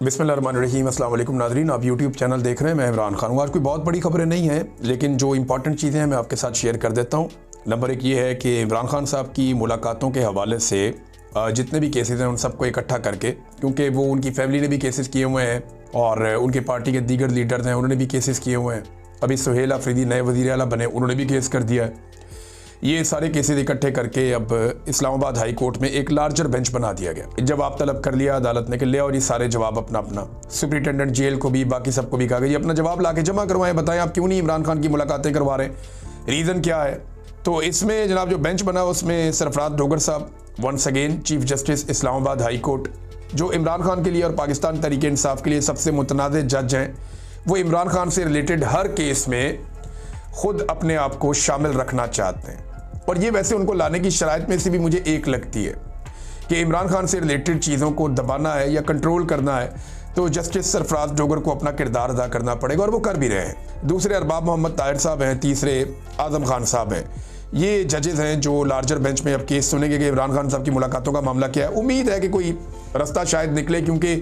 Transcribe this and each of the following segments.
बिस्मिल्लाहिर्रहमानिर्रहीम। अस्सलाम वालेकुम नाज़रीन, आप यूट्यूब चैनल देख रहे हैं। मैं इमरान खान हूँ। आज कोई बहुत बड़ी खबरें नहीं हैं, लेकिन जो इंपॉर्टेंट चीज़ें हैं मैं आपके साथ शेयर कर देता हूँ। नंबर एक ये है कि इमरान खान साहब की मुलाकातों के हवाले से जितने भी केसेस हैं उन सबको इकट्ठा करके, क्योंकि वो उनकी फैमिली ने भी केसेस किए हुए हैं और उनके पार्टी के दीगर लीडर्स हैं उन्होंने भी केसेस किए हुए हैं। अभी सुहेल अफरीदी नए वज़ीर आला बने, उन्होंने भी केस कर दिया है। ये सारे केसेस इकट्ठे करके अब इस्लामाबाद हाई कोर्ट में एक लार्जर बेंच बना दिया गया। जवाब तलब कर लिया अदालत ने कि ले और ये सारे जवाब अपना अपना सुप्रिटेंडेंट जेल को भी, बाकी सबको भी कहा गया ये अपना जवाब ला के जमा करवाएं, बताएं आप क्यों नहीं इमरान खान की मुलाकातें करवा रहे, रीज़न क्या है। तो इसमें जनाब जो बेंच बना उसमें Sarfaraz Dogar sahab, once again chief justice Islamabad high court, जो इमरान खान के लिए और पाकिस्तान तहरीक इंसाफ के लिए सबसे मुतनाज़ जज हैं, वो इमरान खान से रिलेटेड हर केस में खुद अपने आप को शामिल रखना चाहते हैं। और ये वैसे उनको लाने की शराइत में से भी मुझे एक लगती है कि इमरान खान से रिलेटेड चीज़ों को दबाना है या कंट्रोल करना है तो जस्टिस सरफराज डोगर को अपना किरदार अदा करना पड़ेगा, और वो कर भी रहे हैं। दूसरे अरबाब मोहम्मद ताहिर साहब हैं, तीसरे आज़म खान साहब हैं। ये जजेस हैं जो लार्जर बेंच में अब केस सुनेंगे कि इमरान खान साहब की मुलाकातों का मामला क्या है। उम्मीद है कि कोई रास्ता शायद निकले, क्योंकि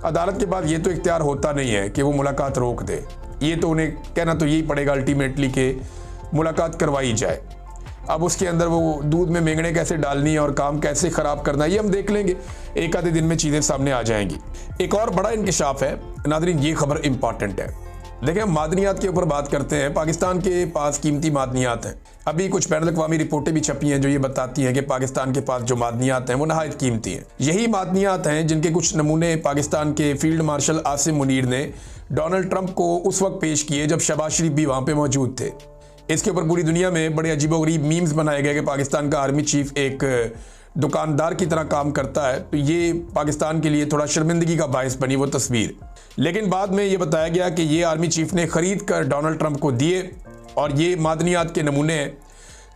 अदालत के बाद ये तो इख्तियार होता नहीं है कि वो मुलाकात रोक दे। ये तो उन्हें कहना तो यही पड़ेगा अल्टीमेटली कि मुलाकात करवाई जाए। अब उसके अंदर वो दूध में मेंगड़े कैसे डालनी है और काम कैसे ख़राब करना है ये हम देख लेंगे, एक आधे दिन में चीज़ें सामने आ जाएंगी। एक और बड़ा इंकशाफ है नाज़रीन, ये खबर इंपॉर्टेंट है। देखें, हम मादनियात के ऊपर बात करते हैं। पाकिस्तान के पास कीमती मादनियात हैं। अभी कुछ बैनुल अक़वामी रिपोर्टें भी छपी हैं जो ये बताती हैं कि पाकिस्तान के पास जो मादनियात हैं वो नहायत कीमती हैं। यही मादनियात हैं जिनके कुछ नमूने पाकिस्तान के फील्ड मार्शल आसिम मुनीर ने डोनाल्ड ट्रंप को उस वक्त पेश किए जब शहबाज शरीफ भी वहाँ पर मौजूद थे। इसके ऊपर पूरी दुनिया में बड़े अजीबोगरीब मीम्स बनाए गए कि पाकिस्तान का आर्मी चीफ एक दुकानदार की तरह काम करता है। तो ये पाकिस्तान के लिए थोड़ा शर्मिंदगी का बायस बनी वो तस्वीर। लेकिन बाद में ये बताया गया कि ये आर्मी चीफ ने ख़रीद कर डोनाल्ड ट्रंप को दिए और ये मादनियात के नमूने हैं।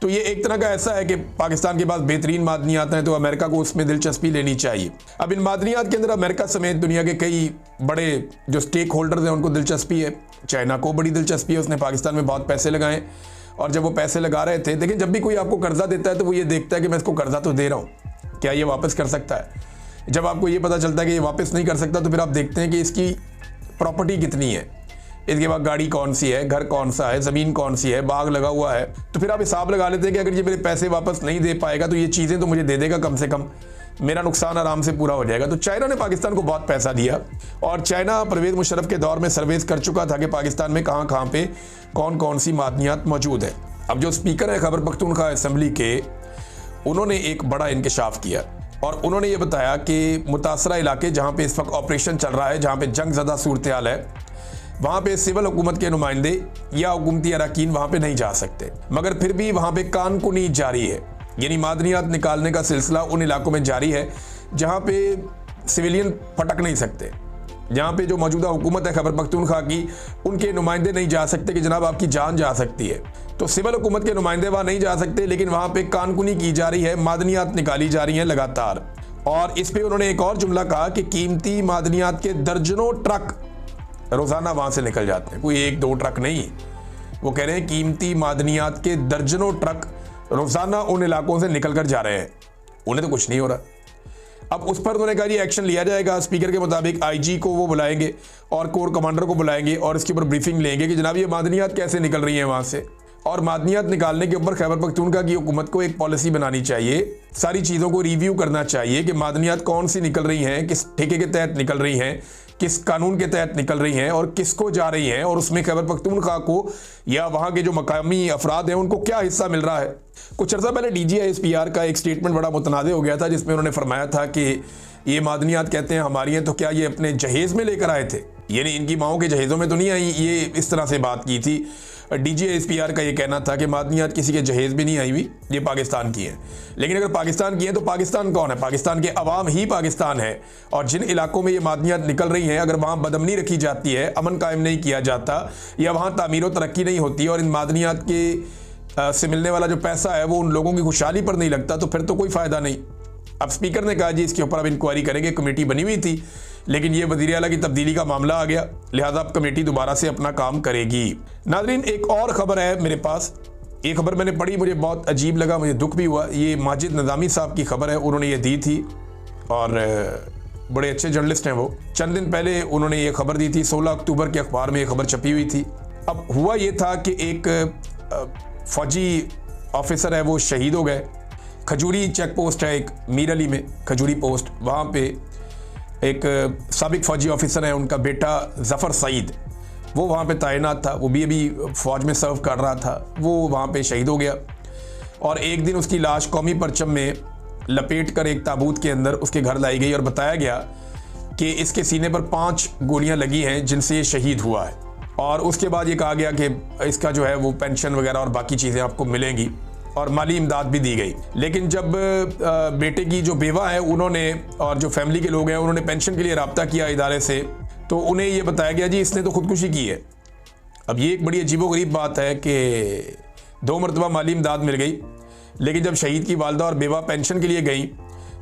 तो ये एक तरह का ऐसा है कि पाकिस्तान के पास बेहतरीन मादनियात हैं तो अमेरिका को उसमें दिलचस्पी लेनी चाहिए। अब इन मादनियात के अंदर अमेरिका समेत दुनिया के कई बड़े जो स्टेक होल्डर्स हैं उनको दिलचस्पी है। चाइना को बड़ी दिलचस्पी है, उसने पाकिस्तान में बहुत पैसे लगाए और जब वो पैसे लगा रहे थे, देखिए जब भी कोई आपको कर्जा देता है तो वो ये देखता है कि मैं इसको कर्जा तो दे रहा हूँ, क्या ये वापस कर सकता है। जब आपको ये पता चलता है कि ये वापस नहीं कर सकता तो फिर आप देखते हैं कि इसकी प्रॉपर्टी कितनी है, इसके बाद गाड़ी कौन सी है, घर कौन सा है, ज़मीन कौन सी है, बाग लगा हुआ है। तो फिर आप हिसाब लगा लेते हैं कि अगर ये मेरे पैसे वापस नहीं दे पाएगा तो ये चीज़ें तो मुझे दे देगा, कम से कम मेरा नुकसान आराम से पूरा हो जाएगा। तो चाइना ने पाकिस्तान को बहुत पैसा दिया और चाइना परवेज़ मुशर्रफ के दौर में सर्वेस कर चुका था कि पाकिस्तान में कहाँ कहाँ पे कौन कौन सी मादनियात मौजूद है। अब जो स्पीकर है खैबर पख्तूनख्वा असम्बली के, उन्होंने एक बड़ा इंकशाफ किया और उन्होंने ये बताया कि मुतासरा इलाके जहाँ पे इस वक्त ऑपरेशन चल रहा है, जहाँ पे जंग ज़दा सूरत हाल है, वहाँ पे सिविल हुकूमत के नुमाइंदे या हुकूमती अरकान वहाँ पे नहीं जा सकते, मगर फिर भी वहाँ पे कानकुनी जारी है। यानी मादनियात निकालने का सिलसिला उन इलाकों में जारी है जहाँ पे सिविलियन फटक नहीं सकते, जहाँ पे जो मौजूदा हुकूमत है खैबर पख्तूनख्वा की, उनके नुमाइंदे नहीं जा सकते कि जनाब आपकी जान जा सकती है। तो सिविल हुकूमत के नुमाइंदे वहाँ नहीं जा सकते, लेकिन वहाँ पे कानकुनी की जा रही है, मादनियात निकाली जा रही हैं लगातार। और इस पर उन्होंने एक और जुमला कहा कि कीमती मादनियात के दर्जनों ट्रक रोज़ाना वहाँ से निकल जाते हैं, कोई एक दो ट्रक नहीं। वो कह रहे हैं कीमती मादनियात के दर्जनों ट्रक रोज़ाना उन इलाकों से निकल कर जा रहे हैं, उन्हें तो कुछ नहीं हो रहा। अब उस पर उन्होंने कहा ये एक्शन लिया जाएगा। स्पीकर के मुताबिक आईजी को वो बुलाएंगे और कोर कमांडर को बुलाएंगे और इसके ऊपर ब्रीफिंग लेंगे कि जनाब ये मादनियात कैसे निकल रही हैं वहाँ से। और मादनियात निकालने के ऊपर खैबर पख्तूनख्वा की हुकूमत को एक पॉलिसी बनानी चाहिए, सारी चीज़ों को रिव्यू करना चाहिए कि मादनियात कौन सी निकल रही हैं, किस ठेके के तहत निकल रही हैं, किस कानून के तहत निकल रही हैं और किसको जा रही हैं, और उसमें खैबर पख्तूनख्वा को या वहाँ के जो मकामी अफराद हैं उनको क्या हिस्सा मिल रहा है। कुछ अर्सा पहले DGISPR का एक स्टेटमेंट बड़ा मुतनाज़ हो गया था जिसमें उन्होंने फरमाया था कि ये मादनियात कहते हैं हमारी हैं, तो क्या ये अपने जहेज़ में लेकर आए थे, यानी इनकी माओं के जहेज़ों में तो नहीं आई। ये इस तरह से बात की थी। DGISPR का ये कहना था कि मादनियात किसी के जहेज़ भी नहीं आई हुई, ये पाकिस्तान की है। लेकिन अगर पाकिस्तान की है तो पाकिस्तान कौन है? पाकिस्तान के अवाम ही पाकिस्तान है। और जिन इलाकों में ये मादनियात निकल रही हैं, अगर वहाँ बदअमनी रखी जाती है, अमन कायम नहीं किया जाता या वहाँ तामीर व तरक्की नहीं होती और इन मादनियात के से मिलने वाला जो पैसा है वो उन लोगों की खुशहाली पर नहीं लगता, तो फिर तो कोई फ़ायदा नहीं। अब स्पीकर ने कहा जी इसके ऊपर अब इंक्वायरी करेंगे, कमेटी बनी हुई थी लेकिन ये वज़ीर आला की तब्दीली का मामला आ गया, लिहाजा अब कमेटी दोबारा से अपना काम करेगी। नाज़रीन, एक और ख़बर है मेरे पास, ये खबर मैंने पढ़ी, मुझे बहुत अजीब लगा, मुझे दुख भी हुआ। ये माजिद निज़ामी साहब की खबर है, उन्होंने ये दी थी और बड़े अच्छे जर्नलिस्ट हैं वो। चंद दिन पहले उन्होंने ये खबर दी थी, 16 अक्टूबर के अखबार में ये खबर छपी हुई थी। अब हुआ ये था कि एक फौजी ऑफिसर है वो शहीद हो गए। खजूरी चेक पोस्ट है एक मीर अली में, खजूरी पोस्ट, वहाँ पे एक साबिक फ़ौजी ऑफिसर है, उनका बेटा ज़फ़र सईद, वो वहाँ पे तैनात था, वो भी अभी फ़ौज में सर्व कर रहा था, वो वहाँ पे शहीद हो गया। और एक दिन उसकी लाश कौमी परचम में लपेट कर एक ताबूत के अंदर उसके घर लाई गई और बताया गया कि इसके सीने पर 5 गोलियां लगी हैं जिनसे ये शहीद हुआ है। और उसके बाद ये कहा गया कि इसका जो है वो पेंशन वगैरह और बाकी चीज़ें आपको मिलेंगी और माली इमदाद भी दी गई। लेकिन जब बेटे की जो बेवा है उन्होंने और जो फैमिली के लोग हैं उन्होंने पेंशन के लिए रब्ता किया इदारे से, तो उन्हें ये बताया गया जी इसने तो खुदकुशी की है। अब ये एक बड़ी अजीबोगरीब बात है कि 2 मरतबा माली इमदाद मिल गई, लेकिन जब शहीद की वालदा और बेवा पेंशन के लिए गई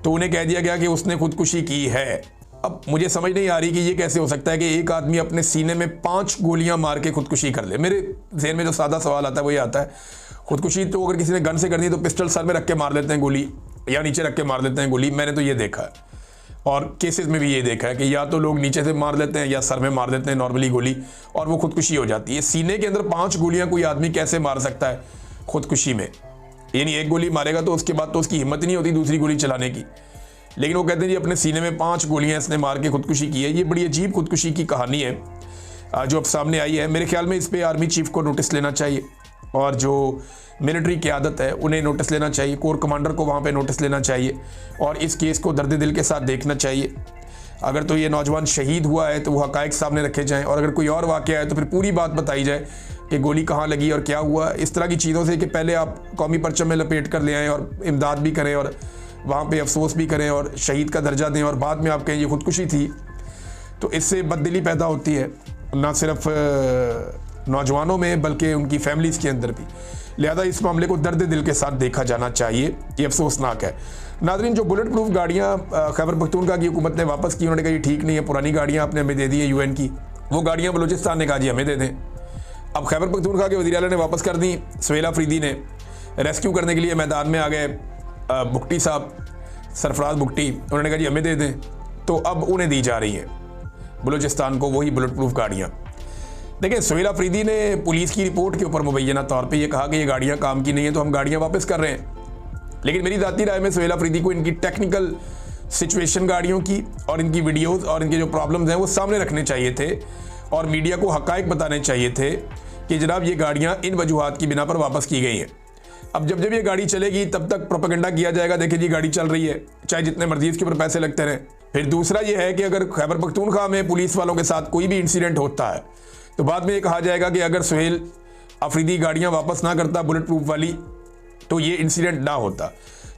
तो उन्हें कह दिया गया कि उसने खुदकुशी की है। अब मुझे समझ नहीं आ रही कि ये कैसे हो सकता है कि एक आदमी अपने सीने में 5 गोलियां मार के खुदकुशी कर ले। मेरे जहन में जो सादा सवाल आता है वो ये आता है, खुदकुशी तो अगर किसी ने गन से करनी है तो पिस्टल सर में रख के मार लेते हैं गोली, या नीचे रख के मार लेते हैं गोली। मैंने तो ये देखा है और केसेस में भी ये देखा है कि या तो लोग नीचे से मार लेते हैं या सर में मार देते हैं नॉर्मली गोली, और वो खुदकुशी हो जाती है। सीने के अंदर 5 गोलियां कोई आदमी कैसे मार सकता है खुदकुशी में? यानी एक गोली मारेगा तो उसके बाद तो उसकी हिम्मत ही नहीं होती दूसरी गोली चलाने की, लेकिन वो कहते हैं जी अपने सीने में 5 गोलियां इसने मार के खुदकुशी की है। ये बड़ी अजीब खुदकुशी की कहानी है जो अब सामने आई है। मेरे ख्याल में इस पर आर्मी चीफ को नोटिस लेना चाहिए और जो मिलिट्री क़यादत है उन्हें नोटिस लेना चाहिए, कोर कमांडर को वहाँ पे नोटिस लेना चाहिए और इस केस को दर्द दिल के साथ देखना चाहिए। अगर तो ये नौजवान शहीद हुआ है तो वो हक़ाइक़ सामने रखे जाएँ, और अगर कोई और वाक़या है तो फिर पूरी बात बताई जाए कि गोली कहाँ लगी और क्या हुआ। इस तरह की चीज़ों से कि पहले आप कौमी परचम में लपेट कर ले आएँ और इमदाद भी करें और वहाँ पे अफसोस भी करें और शहीद का दर्जा दें और बाद में आप कहें ये खुदकुशी थी, तो इससे बददिली पैदा होती है ना सिर्फ नौजवानों में बल्कि उनकी फैमिलीज़ के अंदर भी। लिहाजा इस मामले को दर्द दिल के साथ देखा जाना चाहिए, ये अफसोसनाक है। नाज़रीन, जो बुलेट प्रूफ गाड़ियाँ खैबर पख्तूनख्वा की हुकूमत ने वापस की, उन्होंने कहा ये ठीक नहीं है, पुरानी गाड़ियाँ आपने हमें दे दी है यूएन की, वो गाड़ियाँ बलूचिस्तान ने कहा जी हमें दे दें। अब खैबर पख्तूनख्वा के वज़ीर आला ने वापस कर दी, सुहेल अफरीदी ने रेस्क्यू करने के लिए मैदान में आ गए। भुट्टी साहब, सरफराज भुट्टी, उन्होंने कहा जी हमें दे दें, तो अब उन्हें दी जा रही हैं बलूचिस्तान को वही बुलेट प्रूफ गाड़ियाँ। देखिए, सुहेल अफरीदी ने पुलिस की रिपोर्ट के ऊपर मुबैना तौर पे ये कहा कि ये गाड़ियाँ काम की नहीं है तो हम गाड़ियाँ वापस कर रहे हैं। लेकिन मेरी ज़ाती राय में सुहेल अफरीदी को इनकी टेक्निकल सिचुएशन गाड़ियों की और इनकी वीडियोस और इनके जो प्रॉब्लम्स हैं वो सामने रखने चाहिए थे और मीडिया को हक़ाइक़ बताने चाहिए थे कि जनाब ये गाड़ियाँ इन वजूहात की बिना पर वापस की गई हैं। अब जब ये गाड़ी चलेगी तब तक प्रोपेगेंडा किया जाएगा, देखिए जी गाड़ी चल रही है, चाहे जितने मर्जी इसके ऊपर पैसे लगते रहें। फिर दूसरा ये है कि अगर खैबर पख्तूनख्वा में पुलिस वालों के साथ कोई भी इंसिडेंट होता है तो बाद में ये कहा जाएगा कि अगर सुहेल अफरीदी गाड़ियाँ वापस ना करता बुलेट प्रूफ वाली तो ये इंसिडेंट ना होता।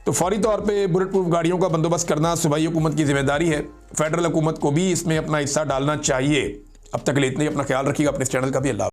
तो फौरी तौर पे बुलेट प्रूफ गाड़ियों का बंदोबस्त करना सूबाई हुकूमत की जिम्मेदारी है, फेडरल हुकूमत को भी इसमें अपना हिस्सा डालना चाहिए। अब तक के लिए इतना ही, अपना ख्याल रखिएगा, अपने इस चैनल का भी। अल्लाह।